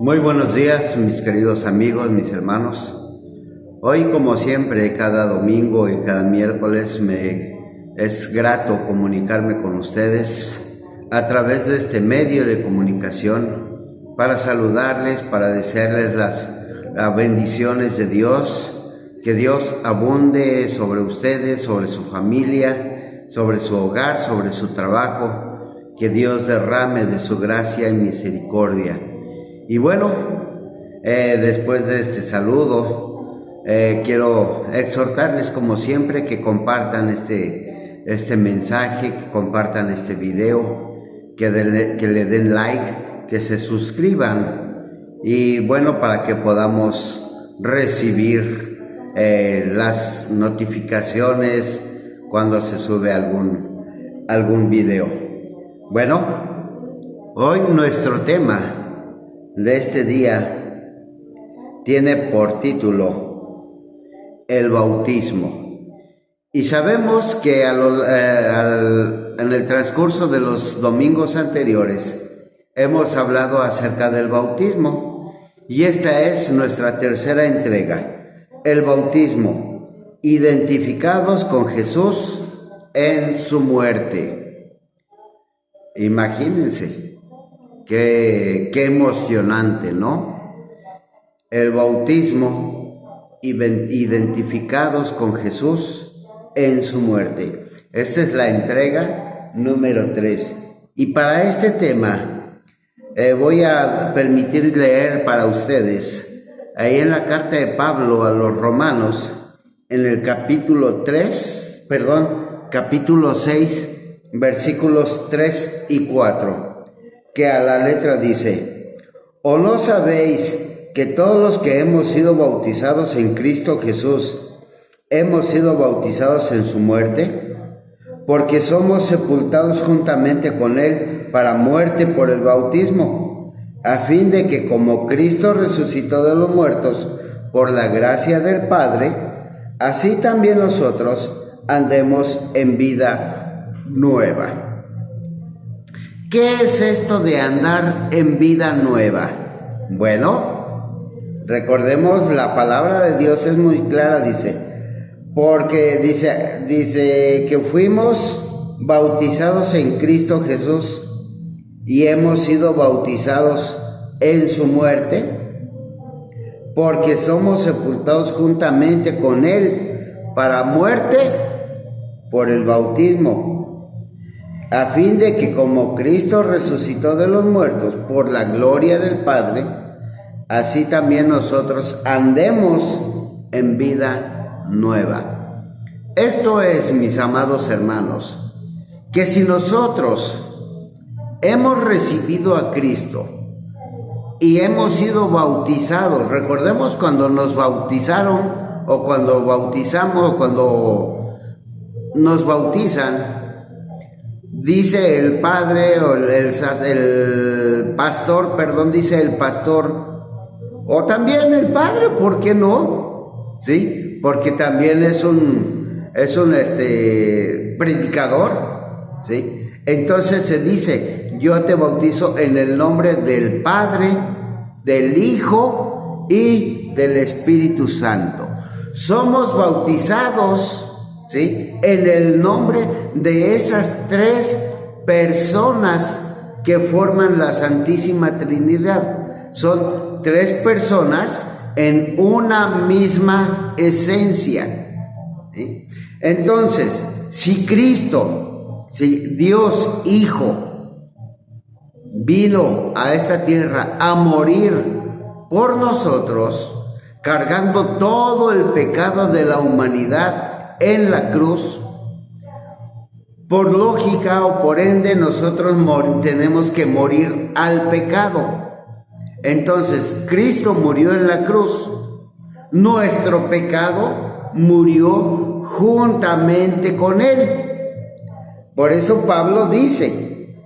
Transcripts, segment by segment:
Muy buenos días, mis queridos amigos, mis hermanos. Hoy, como siempre, cada domingo y cada miércoles me es grato comunicarme con ustedes a través de este medio de comunicación para saludarles, para desearles las bendiciones de Dios, que Dios abunde sobre ustedes, sobre su familia, sobre su hogar, sobre su trabajo, que Dios derrame de su gracia y misericordia. Y bueno, después de este saludo, quiero exhortarles como siempre que compartan este mensaje, que compartan este video, que le den like, que se suscriban y bueno, para que podamos recibir las notificaciones cuando se sube algún video. Bueno, hoy nuestro tema de este día tiene por título el bautismo. Y sabemos que en el transcurso de los domingos anteriores hemos hablado acerca del bautismo y esta es nuestra tercera entrega, el bautismo, identificados con Jesús en su muerte. Imagínense. Qué emocionante, ¿no? El bautismo, identificados con Jesús en su muerte. Esta es la entrega número 3. Y para este tema voy a permitir leer para ustedes, ahí en la carta de Pablo a los Romanos, en el capítulo 6, versículos 3 y 4. Que a la letra dice: ¿O no sabéis que todos los que hemos sido bautizados en Cristo Jesús, hemos sido bautizados en su muerte? Porque somos sepultados juntamente con Él para muerte por el bautismo, a fin de que como Cristo resucitó de los muertos por la gracia del Padre, así también nosotros andemos en vida nueva. ¿Qué es esto de andar en vida nueva? Bueno, recordemos, la palabra de Dios es muy clara, dice que fuimos bautizados en Cristo Jesús y hemos sido bautizados en su muerte, porque somos sepultados juntamente con Él para muerte por el bautismo, a fin de que como Cristo resucitó de los muertos por la gloria del Padre, así también nosotros andemos en vida nueva. Esto es, mis amados hermanos, que si nosotros hemos recibido a Cristo y hemos sido bautizados, recordemos cuando nos bautizaron o cuando bautizamos o cuando nos bautizan, dice el padre o el pastor, o también el padre, ¿por qué no? ¿Sí? Porque también es un predicador, ¿sí? Entonces se dice: yo te bautizo en el nombre del Padre, del Hijo y del Espíritu Santo. Somos bautizados, ¿sí?, en el nombre de esas tres personas que forman la Santísima Trinidad. Son tres personas en una misma esencia, ¿sí? Entonces, si Cristo, si Dios Hijo, vino a esta tierra a morir por nosotros, cargando todo el pecado de la humanidad en la cruz, por lógica o por ende nosotros tenemos que morir al pecado. Entonces Cristo murió en la cruz, nuestro pecado murió juntamente con Él. Por eso Pablo dice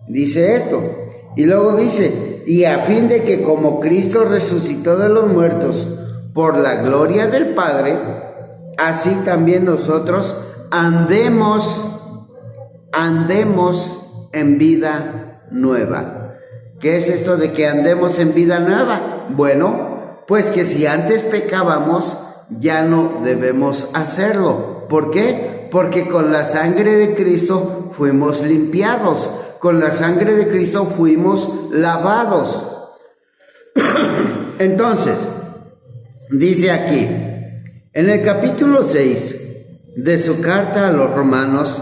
esto, y luego dice: y a fin de que como Cristo resucitó de los muertos por la gloria del Padre, así también nosotros andemos en vida nueva. ¿Qué es esto de que andemos en vida nueva? Bueno, pues que si antes pecábamos, ya no debemos hacerlo. ¿Por qué? Porque con la sangre de Cristo fuimos limpiados, con la sangre de Cristo fuimos lavados. Entonces, dice aquí, en el capítulo 6 de su carta a los romanos,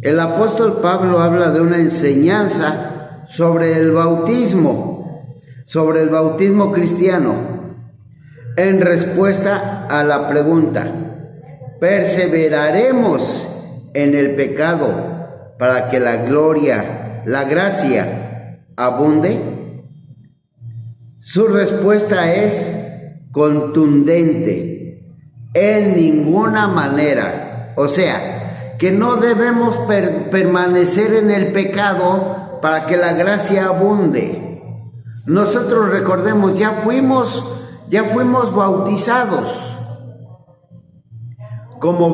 el apóstol Pablo habla de una enseñanza sobre el bautismo cristiano, en respuesta a la pregunta, ¿perseveraremos en el pecado para que la gracia abunde? Su respuesta es contundente, en ninguna manera. O sea, que no debemos permanecer en el pecado para que la gracia abunde. Nosotros recordemos, ya fuimos bautizados. Como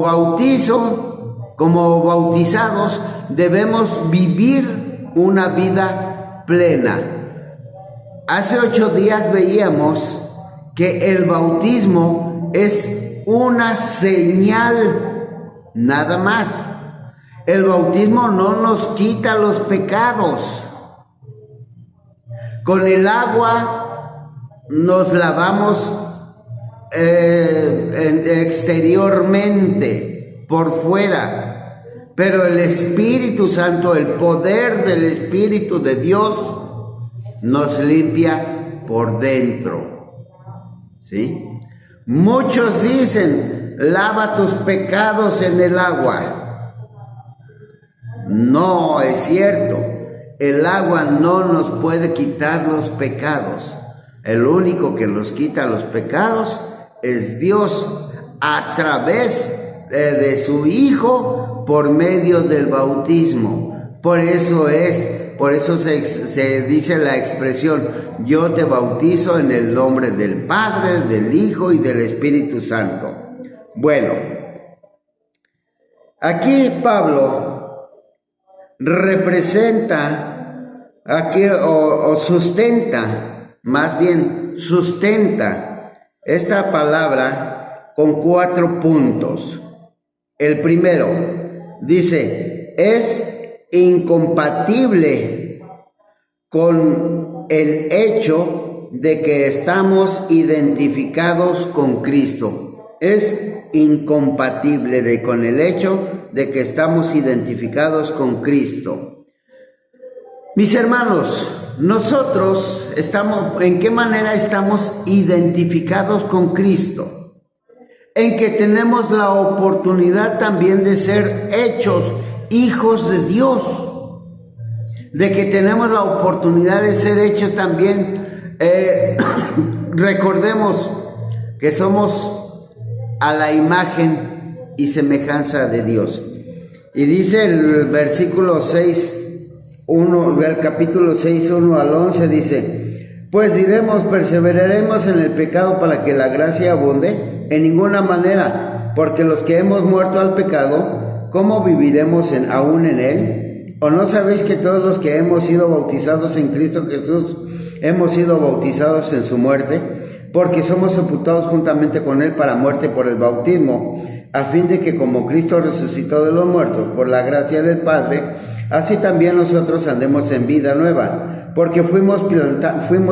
bautizados debemos vivir una vida plena. Hace 8 días veíamos que el bautismo es una señal, nada más. El bautismo no nos quita los pecados. Con el agua nos lavamos exteriormente, por fuera, pero el Espíritu Santo, el poder del Espíritu de Dios, nos limpia por dentro. ¿Sí? Muchos dicen, lava tus pecados en el agua. No es cierto. El agua no nos puede quitar los pecados. El único que nos quita los pecados es Dios a través de su Hijo por medio del bautismo. Por eso se dice la expresión, yo te bautizo en el nombre del Padre, del Hijo y del Espíritu Santo. Bueno, aquí Pablo representa, aquí o sustenta, más bien sustenta esta palabra con 4 puntos. El primero dice, es incompatible con el hecho de que estamos identificados con Cristo. Es incompatible con el hecho de que estamos identificados con Cristo. Mis hermanos, nosotros ¿en qué manera estamos identificados con Cristo? En que tenemos la oportunidad también de ser hechos hijos de Dios, de que tenemos la oportunidad de ser hechos también, recordemos que somos a la imagen y semejanza de Dios. Y dice el versículo 6:1, el capítulo 6:1 al 11, dice, pues diremos, perseveraremos en el pecado para que la gracia abunde. En ninguna manera, porque los que hemos muerto al pecado, ¿cómo viviremos aún en él? ¿O no sabéis que todos los que hemos sido bautizados en Cristo Jesús hemos sido bautizados en su muerte? Porque somos sepultados juntamente con él para muerte por el bautismo, a fin de que como Cristo resucitó de los muertos por la gracia del Padre, así también nosotros andemos en vida nueva, porque fuimos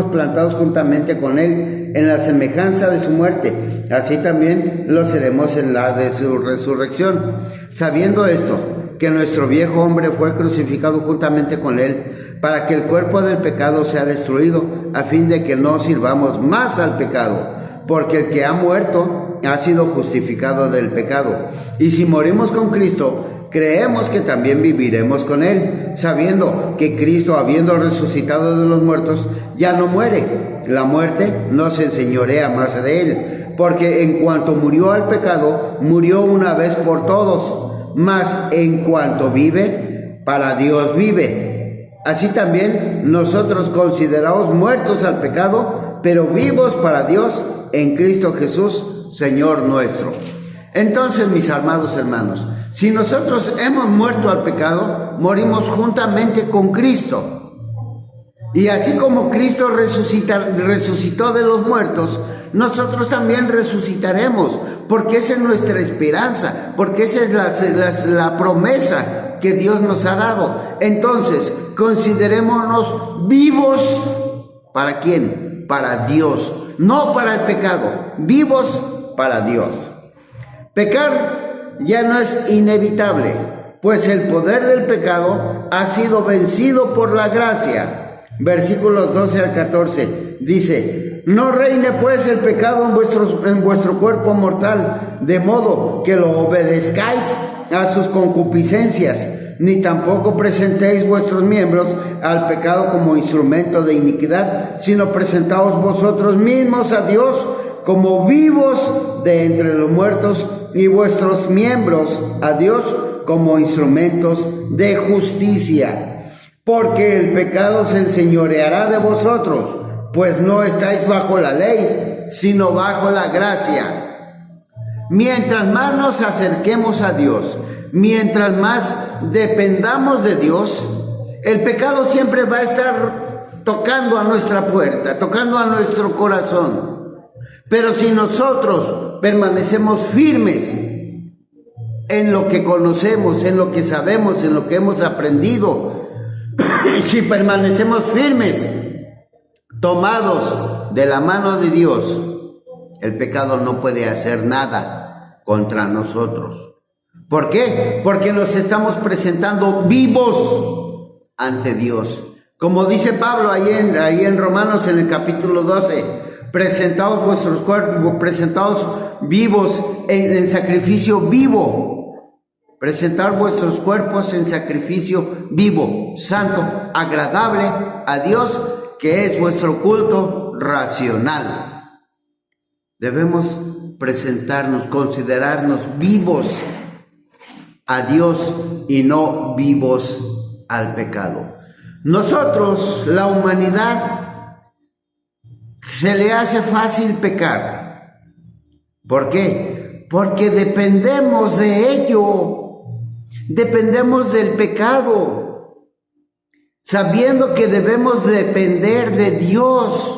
plantados juntamente con él en la semejanza de su muerte, así también lo seremos en la de su resurrección, sabiendo esto, que nuestro viejo hombre fue crucificado juntamente con él, para que el cuerpo del pecado sea destruido, a fin de que no sirvamos más al pecado, porque el que ha muerto ha sido justificado del pecado. Y si morimos con Cristo, creemos que también viviremos con él, sabiendo que Cristo, habiendo resucitado de los muertos, ya no muere. La muerte no se enseñorea más de él, porque en cuanto murió al pecado, murió una vez por todos, mas en cuanto vive, para Dios vive. Así también nosotros considerados muertos al pecado, pero vivos para Dios en Cristo Jesús, Señor nuestro. Entonces, mis amados hermanos, si nosotros hemos muerto al pecado, morimos juntamente con Cristo. Y así como Cristo resucitó de los muertos, nosotros también resucitaremos, porque esa es nuestra esperanza, porque esa es la promesa que Dios nos ha dado. Entonces, considerémonos vivos. ¿Para quién? Para Dios, no para el pecado, vivos para Dios. Pecar ya no es inevitable, pues el poder del pecado ha sido vencido por la gracia. Versículos 12 al 14 dice: no reine pues el pecado en vuestro cuerpo mortal, de modo que lo obedezcáis a sus concupiscencias, ni tampoco presentéis vuestros miembros al pecado como instrumento de iniquidad, sino presentaos vosotros mismos a Dios como vivos de entre los muertos, y vuestros miembros a Dios como instrumentos de justicia. Porque el pecado se enseñoreará de vosotros, pues no estáis bajo la ley, sino bajo la gracia. Mientras más nos acerquemos a Dios, mientras más dependamos de Dios, el pecado siempre va a estar tocando a nuestra puerta, tocando a nuestro corazón. Pero si nosotros permanecemos firmes en lo que conocemos, en lo que sabemos, en lo que hemos aprendido, si permanecemos firmes, tomados de la mano de Dios, el pecado no puede hacer nada contra nosotros. ¿Por qué? Porque nos estamos presentando vivos ante Dios. Como dice Pablo ahí en Romanos en el capítulo 12, presentaos vuestros cuerpos, presentaos vivos en sacrificio vivo. Presentar vuestros cuerpos en sacrificio vivo, santo, agradable a Dios, que es vuestro culto racional. Debemos presentarnos, considerarnos vivos a Dios y no vivos al pecado. Nosotros, la humanidad, se le hace fácil pecar. ¿Por qué? Porque dependemos de ello. Dependemos del pecado, sabiendo que debemos depender de Dios.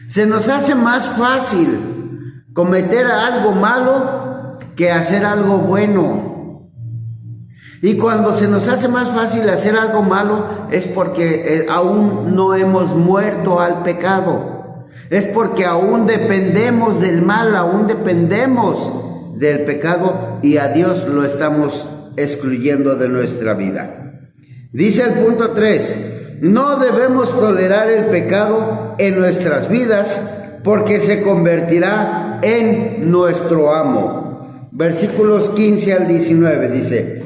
Se nos hace más fácil cometer algo malo que hacer algo bueno. Y cuando se nos hace más fácil hacer algo malo es porque aún no hemos muerto al pecado. Es porque aún dependemos del mal, aún dependemos del pecado, y a Dios lo estamos excluyendo de nuestra vida. Dice el punto 3: no debemos tolerar el pecado en nuestras vidas, porque se convertirá en nuestro amo. Versículos 15 al 19 dice: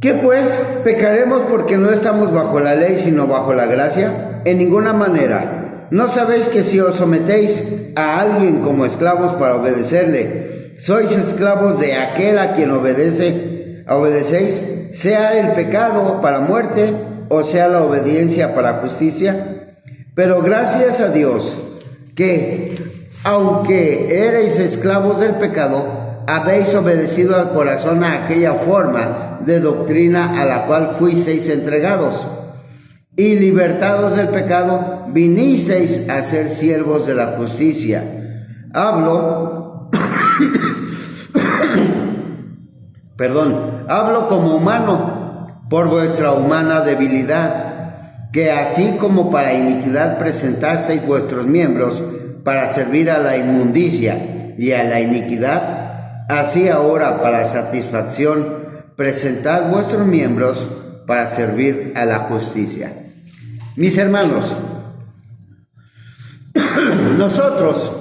¿qué pues? ¿Pecaremos porque no estamos bajo la ley, sino bajo la gracia? En ninguna manera. ¿No sabéis que si os sometéis a alguien como esclavos para obedecerle, sois esclavos de aquel a quien obedecéis, sea el pecado para muerte o sea la obediencia para justicia? Pero gracias a Dios que, aunque erais esclavos del pecado, habéis obedecido al corazón a aquella forma de doctrina a la cual fuisteis entregados, y libertados del pecado, vinisteis a ser siervos de la justicia. Hablo como humano por vuestra humana debilidad, que así como para iniquidad presentasteis vuestros miembros para servir a la inmundicia y a la iniquidad, así ahora para satisfacción presentad vuestros miembros para servir a la justicia. Mis hermanos, nosotros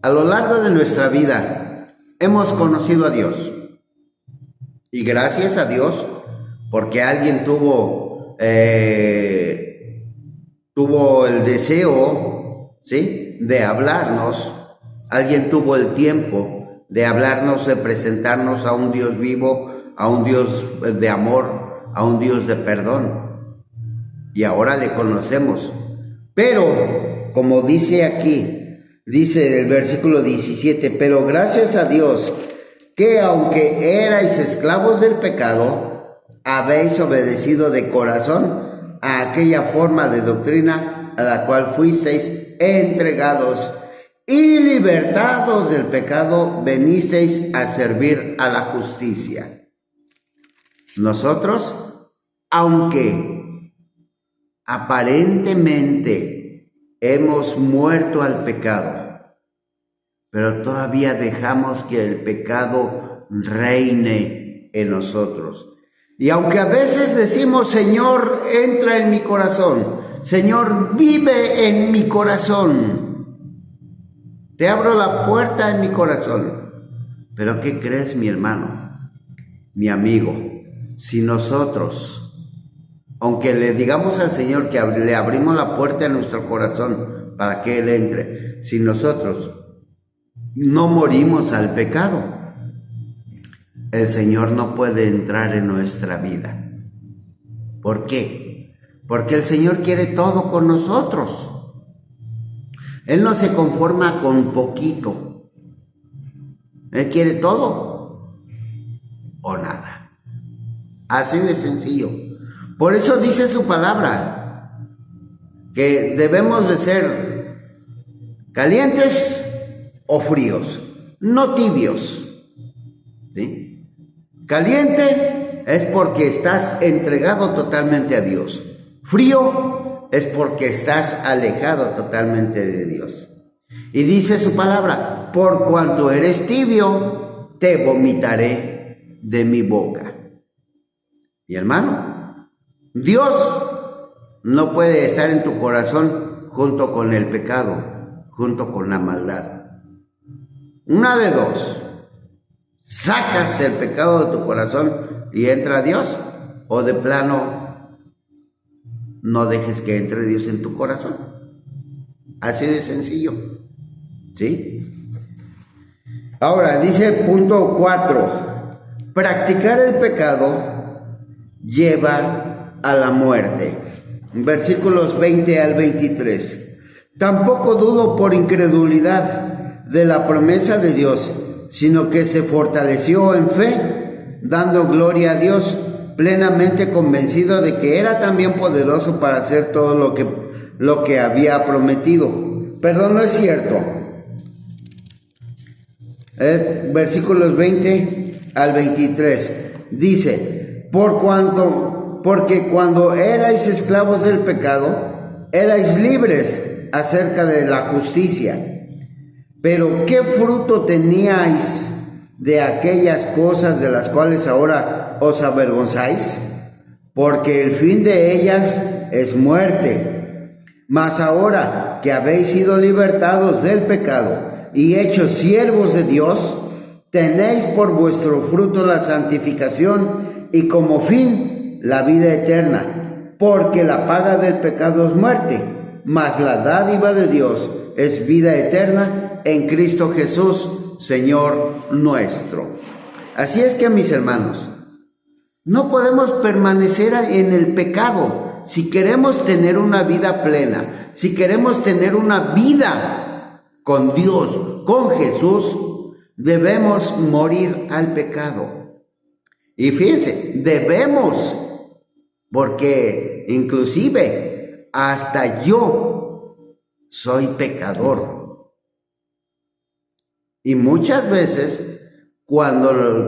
a lo largo de nuestra vida hemos conocido a Dios, y gracias a Dios porque alguien tuvo el deseo, ¿sí?, de hablarnos. Alguien tuvo el tiempo de hablarnos, de presentarnos a un Dios vivo, a un Dios de amor, a un Dios de perdón, y ahora le conocemos. Pero como dice aquí, dice el versículo 17: pero gracias a Dios que, aunque erais esclavos del pecado, habéis obedecido de corazón a aquella forma de doctrina a la cual fuisteis entregados, y libertados del pecado venisteis a servir a la justicia. Nosotros, aunque aparentemente hemos muerto al pecado, pero todavía dejamos que el pecado reine en nosotros. Y aunque a veces decimos, Señor, entra en mi corazón, Señor, vive en mi corazón, te abro la puerta en mi corazón. Pero ¿qué crees, mi hermano, mi amigo? Si nosotros, aunque le digamos al Señor que le abrimos la puerta en nuestro corazón para que Él entre, si nosotros no morimos al pecado, el Señor no puede entrar en nuestra vida. ¿Por qué? Porque el Señor quiere todo con nosotros. Él no se conforma con poquito. Él quiere todo o nada. Así de sencillo. Por eso dice su palabra que debemos de ser calientes o fríos, no tibios. ¿Sí? Caliente es porque estás entregado totalmente a Dios. Frío es porque estás alejado totalmente de Dios. Y dice su palabra, por cuanto eres tibio, te vomitaré de mi boca. Mi hermano, Dios no puede estar en tu corazón junto con el pecado, junto con la maldad. Una de dos: sacas el pecado de tu corazón y entra Dios, o de plano no dejes que entre Dios en tu corazón. Así de sencillo. ¿Sí? Ahora dice el punto 4: practicar el pecado lleva a la muerte. Versículos 20 al 23. Tampoco dudo por incredulidad de la promesa de Dios, sino que se fortaleció en fe, dando gloria a Dios, plenamente convencido de que era también poderoso para hacer todo lo que había prometido. Perdón, no es cierto. Versículos 20 al 23. Dice, porque cuando erais esclavos del pecado, erais libres acerca de la justicia. Pero ¿qué fruto teníais de aquellas cosas de las cuales ahora os avergonzáis? Porque el fin de ellas es muerte. Mas ahora que habéis sido libertados del pecado y hechos siervos de Dios, tenéis por vuestro fruto la santificación y como fin la vida eterna. Porque la paga del pecado es muerte, mas la dádiva de Dios es vida eterna en Cristo Jesús, Señor nuestro. Así es que, mis hermanos, no podemos permanecer en el pecado. Si queremos tener una vida plena, si queremos tener una vida con Dios, con Jesús, debemos morir al pecado. Y fíjense, debemos, porque inclusive hasta yo soy pecador. Y muchas veces cuando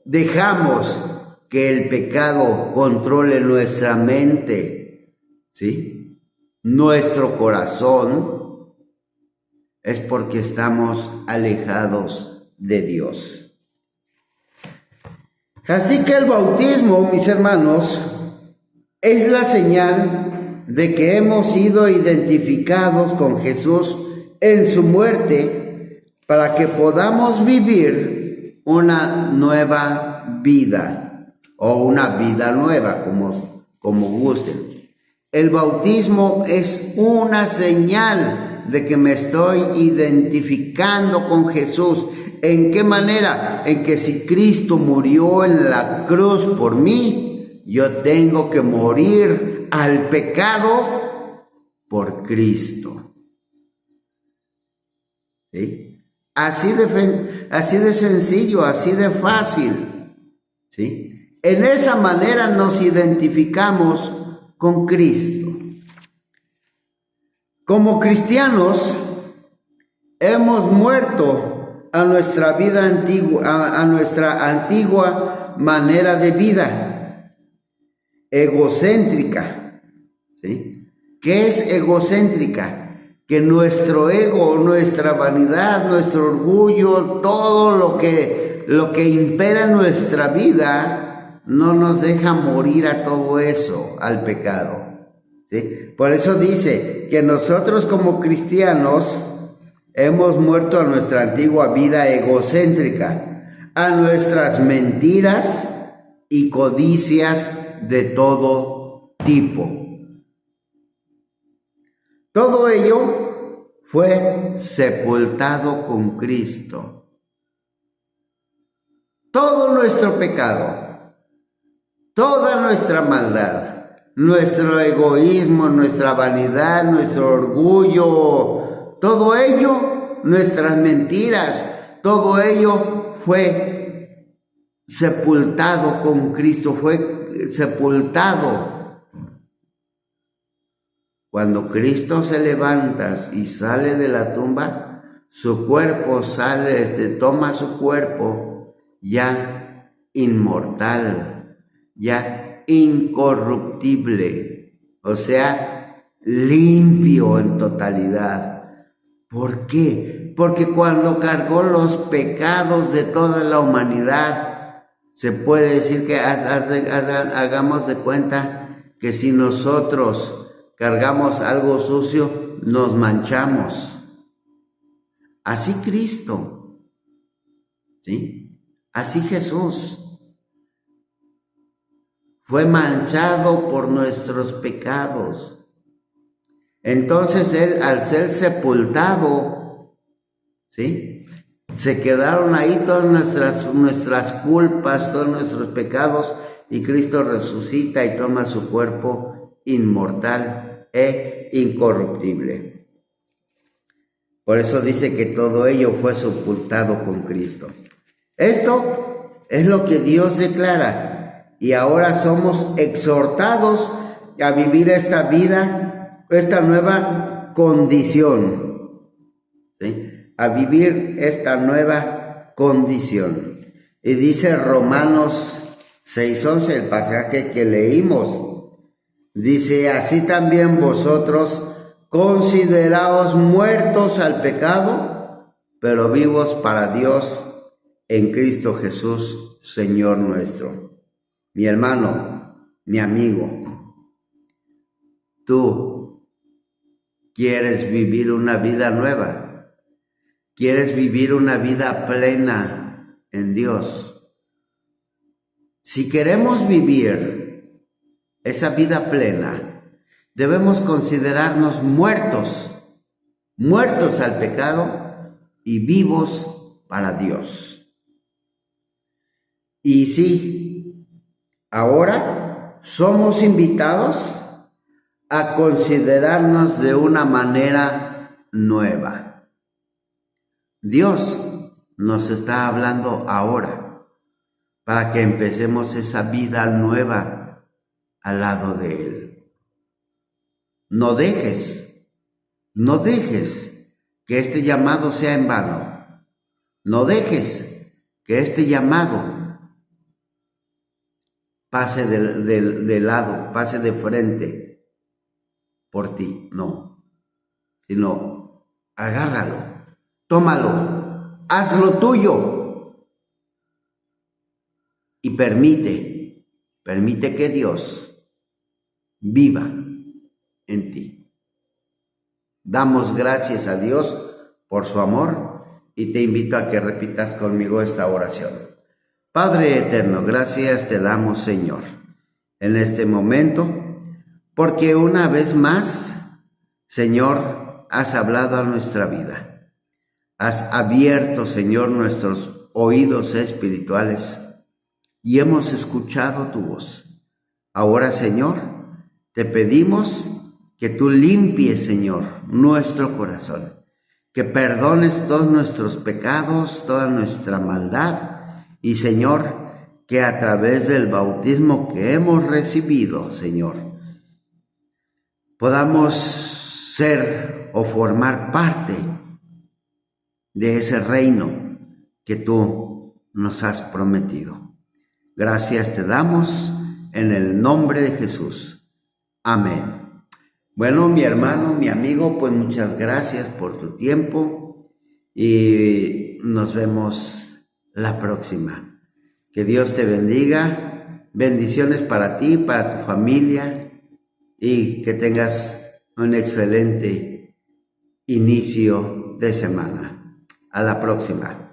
dejamos que el pecado controle nuestra mente, ¿sí?, nuestro corazón, es porque estamos alejados de Dios. Así que el bautismo, mis hermanos, es la señal de que hemos sido identificados con Jesús en su muerte para que podamos vivir una nueva vida o una vida nueva, como gusten. El bautismo es una señal de que me estoy identificando con Jesús. ¿En qué manera? En que si Cristo murió en la cruz por mí, yo tengo que morir al pecado por Cristo. ¿Sí? Así de sencillo, así de fácil. ¿Sí? En esa manera nos identificamos con Cristo. Como cristianos, hemos muerto a nuestra vida antigua, a nuestra antigua manera de vida, egocéntrica, ¿sí? ¿Qué es egocéntrica? Que nuestro ego, nuestra vanidad, nuestro orgullo, todo lo que impera en nuestra vida, no nos deja morir a todo eso, al pecado, ¿sí? Por eso dice que nosotros como cristianos hemos muerto a nuestra antigua vida egocéntrica, a nuestras mentiras y codicias de todo tipo. Todo ello fue sepultado con Cristo. Todo nuestro pecado, toda nuestra maldad, nuestro egoísmo, nuestra vanidad, nuestro orgullo, todo ello, nuestras mentiras, todo ello fue sepultado con Cristo, fue sepultado. Cuando Cristo se levanta y sale de la tumba, su cuerpo sale, toma su cuerpo ya inmortal, ya incorruptible, o sea, limpio en totalidad. ¿Por qué? Porque cuando cargó los pecados de toda la humanidad, se puede decir que hagamos de cuenta que si nosotros cargamos algo sucio, nos manchamos. Así Cristo, ¿sí? Así Jesús fue manchado por nuestros pecados. Entonces Él, al ser sepultado, ¿sí?, se quedaron ahí todas nuestras culpas, todos nuestros pecados, y Cristo resucita y toma su cuerpo inmortal e incorruptible. Por eso dice que todo ello fue sepultado con Cristo. Esto es lo que Dios declara, y ahora somos exhortados a vivir esta vida, esta nueva condición, ¿sí?, a vivir esta nueva condición. Y dice Romanos 6:11, el pasaje que leímos, dice: así también vosotros consideraos muertos al pecado, pero vivos para Dios en Cristo Jesús, Señor nuestro. Mi hermano, mi amigo, tú quieres vivir una vida nueva, quieres vivir una vida plena en Dios. Si queremos vivir esa vida plena, debemos considerarnos muertos al pecado y vivos para Dios. Y sí, ahora somos invitados a considerarnos de una manera nueva. Dios nos está hablando ahora para que empecemos esa vida nueva al lado de Él. No dejes que este llamado sea en vano. No dejes que este llamado pase de lado, pase de frente por ti. No, sino agárralo, tómalo, hazlo tuyo y permite que Dios viva en ti. Damos gracias a Dios por su amor y te invito a que repitas conmigo esta oración. Padre eterno, gracias te damos, Señor, en este momento, porque una vez más, Señor, has hablado a nuestra vida. Has abierto, Señor, nuestros oídos espirituales y hemos escuchado tu voz. Ahora, Señor, te pedimos que tú limpies, Señor, nuestro corazón, que perdones todos nuestros pecados, toda nuestra maldad, y, Señor, que a través del bautismo que hemos recibido, Señor, podamos ser o formar parte de ese reino que tú nos has prometido. Gracias te damos en el nombre de Jesús. Amén. Bueno, mi hermano, mi amigo, pues muchas gracias por tu tiempo y nos vemos la próxima. Que Dios te bendiga. Bendiciones para ti, para tu familia y que tengas un excelente inicio de semana. A la próxima.